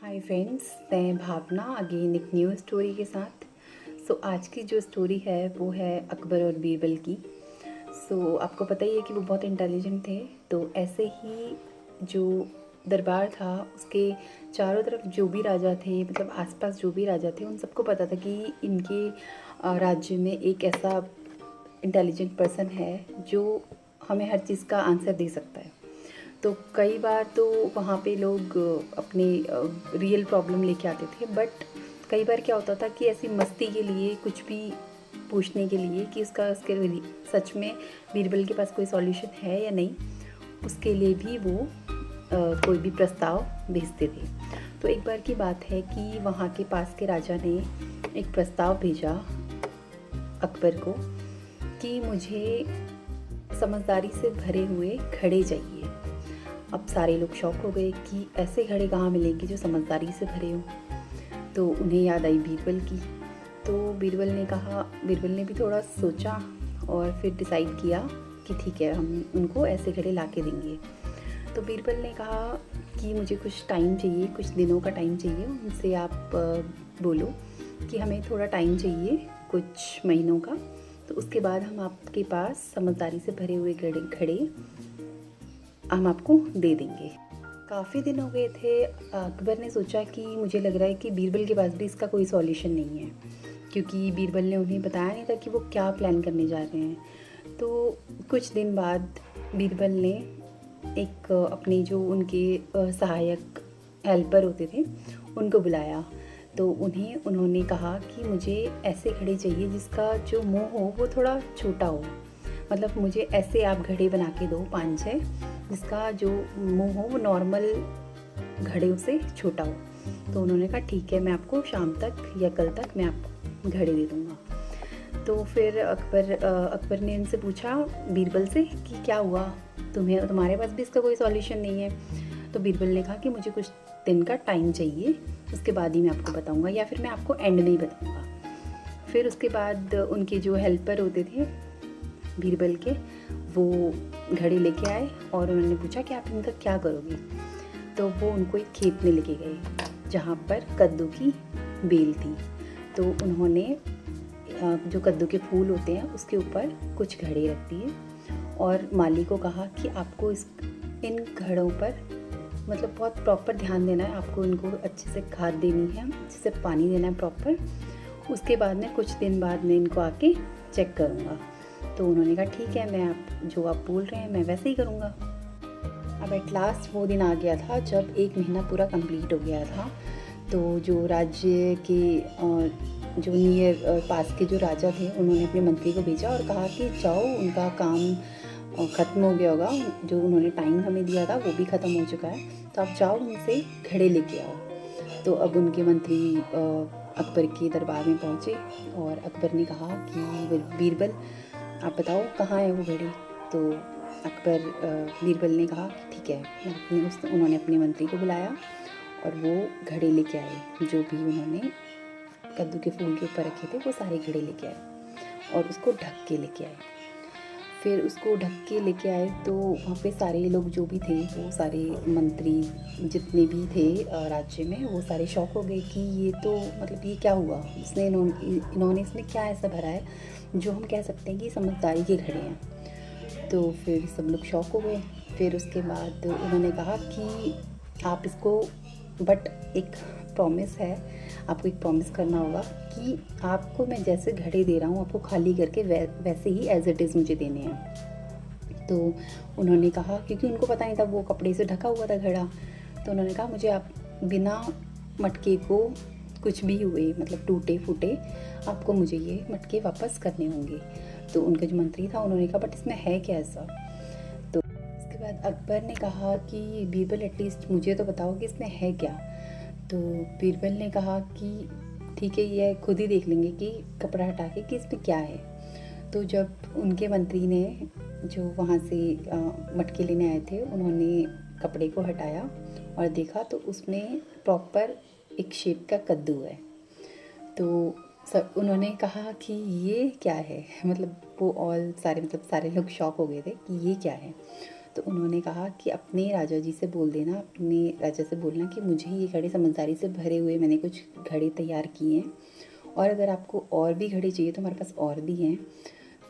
Hi friends, मैं भावना again एक new story के साथ। आज की जो स्टोरी है वो है अकबर और बीरबल की। आपको पता ही है कि वो बहुत इंटेलिजेंट थे। तो ऐसे ही जो दरबार था उसके चारों तरफ जो भी राजा थे, मतलब आसपास जो भी राजा थे, उन सबको पता था कि इनके राज्य में एक ऐसा इंटेलिजेंट पर्सन है जो हमें हर चीज़ का आंसर दे सकता है। तो कई बार तो वहाँ पे लोग अपनी रियल प्रॉब्लम लेके आते थे, बट कई बार क्या होता था कि ऐसी मस्ती के लिए कुछ भी पूछने के लिए कि उसके सच में बीरबल के पास कोई सॉल्यूशन है या नहीं, उसके लिए भी वो कोई भी प्रस्ताव भेजते थे। तो एक बार की बात है कि वहाँ के पास के राजा ने एक प्रस्ताव भेजा अकबर को कि मुझे समझदारी से भरे हुए घड़े चाहिए। अब सारे लोग शॉक हो गए कि ऐसे घड़े कहाँ मिलेंगे जो समझदारी से भरे हों। तो उन्हें याद आई बीरबल की। तो बीरबल ने भी थोड़ा सोचा और फिर डिसाइड किया कि ठीक है, हम उनको ऐसे घड़े ला के देंगे। तो बीरबल ने कहा कि मुझे कुछ टाइम चाहिए, कुछ दिनों का टाइम चाहिए। उनसे आप बोलो कि हमें थोड़ा टाइम चाहिए, कुछ महीनों का। तो उसके बाद हम आपके पास समझदारी से भरे हुए घड़े हम आपको दे देंगे। काफ़ी दिन हो गए थे। अकबर ने सोचा कि मुझे लग रहा है कि बीरबल के पास भी इसका कोई सॉल्यूशन नहीं है, क्योंकि बीरबल ने उन्हें बताया नहीं था कि वो क्या प्लान करने जा रहे हैं। तो कुछ दिन बाद बीरबल ने एक अपने जो उनके सहायक हेल्पर होते थे उनको बुलाया। तो उन्होंने कहा कि मुझे ऐसे घड़े चाहिए जिसका जो मुंह हो वो थोड़ा छोटा हो। मतलब मुझे ऐसे आप घड़े बना के दो 5-6, जिसका जो मुंह हो वो नॉर्मल घड़े से छोटा हो। तो उन्होंने कहा ठीक है, मैं आपको शाम तक या कल तक मैं आपको घड़े दे दूँगा। तो फिर अकबर ने उनसे पूछा बीरबल से कि क्या हुआ, तुम्हारे पास भी इसका कोई सॉल्यूशन नहीं है? तो बीरबल ने कहा कि मुझे कुछ दिन का टाइम चाहिए, उसके बाद ही मैं आपको बताऊँगा, या फिर मैं आपको एंड में ही बताऊँगा। फिर उसके बाद उनके जो हेल्पर होते थे बीरबल के, वो घड़े लेके आए और उन्होंने पूछा कि आप इनका क्या करोगे। तो वो उनको एक खेत में लेके गए जहाँ पर कद्दू की बेल थी। तो उन्होंने जो कद्दू के फूल होते हैं उसके ऊपर कुछ घड़े रख दिए और माली को कहा कि आपको इन घड़ों पर मतलब बहुत प्रॉपर ध्यान देना है, आपको इनको अच्छे से खाद देनी है, अच्छे से पानी देना है प्रॉपर। उसके बाद में कुछ दिन बाद में इनको आके चेक करूँगा। तो उन्होंने कहा ठीक है, मैं जो आप बोल रहे हैं मैं वैसे ही करूँगा। अब एट लास्ट वो दिन आ गया था जब 1 महीना पूरा कंप्लीट हो गया था। तो जो राज्य के जो नियर पास के जो राजा थे उन्होंने अपने मंत्री को भेजा और कहा कि जाओ, उनका काम ख़त्म हो गया होगा, जो उन्होंने टाइम हमें दिया था वो भी ख़त्म हो चुका है, तो आप जाओ उनसे घड़े लेके आओ। तो अब उनके मंत्री अकबर के दरबार में पहुँचे और अकबर ने कहा कि बीरबल आप बताओ कहाँ है वो घड़ी। तो बीरबल ने कहा कि ठीक है। उन्होंने अपने मंत्री को बुलाया और वो घड़े लेके आए, जो भी उन्होंने कद्दू के फूल के ऊपर रखे थे वो सारे घड़े लेके आए और उसको ढक के लेके आए। फिर उसको ढक के लेके आए तो वहाँ पे सारे लोग जो भी थे, वो सारे मंत्री जितने भी थे राज्य में, वो सारे शॉक हो गए कि ये तो मतलब ये क्या हुआ, इन्होंने इसमें क्या ऐसा भरा है जो हम कह सकते हैं कि समझदारी के घड़े हैं। तो फिर सब लोग शॉक हो गए। फिर उसके बाद उन्होंने कहा कि आप इसको, बट एक प्रॉमिस है, आपको एक प्रॉमिस करना होगा कि आपको मैं जैसे घड़े दे रहा हूँ आपको खाली करके वैसे ही एज इट इज़ मुझे देने हैं। तो उन्होंने कहा, क्योंकि उनको पता नहीं था, वो कपड़े से ढका हुआ था घड़ा, तो उन्होंने कहा मुझे आप बिना मटके को कुछ भी हुए, मतलब टूटे फूटे, आपको मुझे ये मटके वापस करने होंगे। तो उनका जो मंत्री था उन्होंने कहा बट इसमें है क्या ऐसा। तो उसके बाद अकबर ने कहा कि बीरबल एटलीस्ट मुझे तो बताओ कि इसमें है क्या। तो बीरबल ने कहा कि ठीक है, ये खुद ही देख लेंगे कि कपड़ा हटा के कि इसमें क्या है। तो जब उनके मंत्री ने जो वहाँ से मटके लेने आए थे, उन्होंने कपड़े को हटाया और देखा तो उसमें प्रॉपर एक शेप का कद्दू है। तो सब उन्होंने कहा कि ये क्या है, मतलब वो सारे लोग शॉक हो गए थे कि ये क्या है। तो तो उन्होंने कहा कि अपने राजा जी से बोल देना, अपने राजा से बोलना कि मुझे ये घड़े समझदारी से भरे हुए मैंने कुछ घड़े तैयार किए हैं, और अगर आपको और भी घड़े चाहिए तो हमारे पास और भी हैं,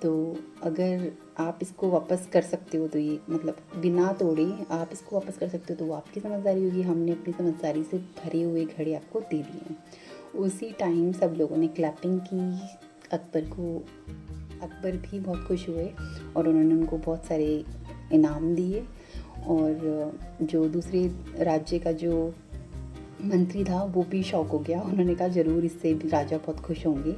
तो अगर आप इसको वापस कर सकते हो तो ये मतलब बिना तोड़े आप इसको वापस कर सकते हो तो वो आपकी समझदारी होगी, हमने अपनी समझदारी से भरे हुए घड़े आपको दे दिए हैं। उसी टाइम सब लोगों ने क्लैपिंग की, अकबर भी बहुत खुश हुए और उन्होंने उनको बहुत सारे इनाम दिए। और जो दूसरे राज्य का जो मंत्री था वो भी शॉक हो गया, उन्होंने कहा ज़रूर इससे भी राजा बहुत खुश होंगे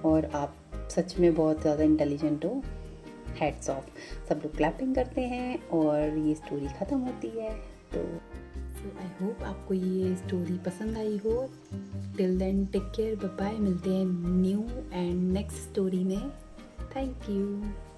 और आप सच में बहुत ज़्यादा इंटेलिजेंट हो, हैट्स ऑफ। सब लोग क्लैपिंग करते हैं और ये स्टोरी ख़त्म होती है। तो आई होप आपको ये स्टोरी पसंद आई हो। Till then take care, bye bye, मिलते हैं न्यू एंड नेक्स्ट स्टोरी में। Thank you.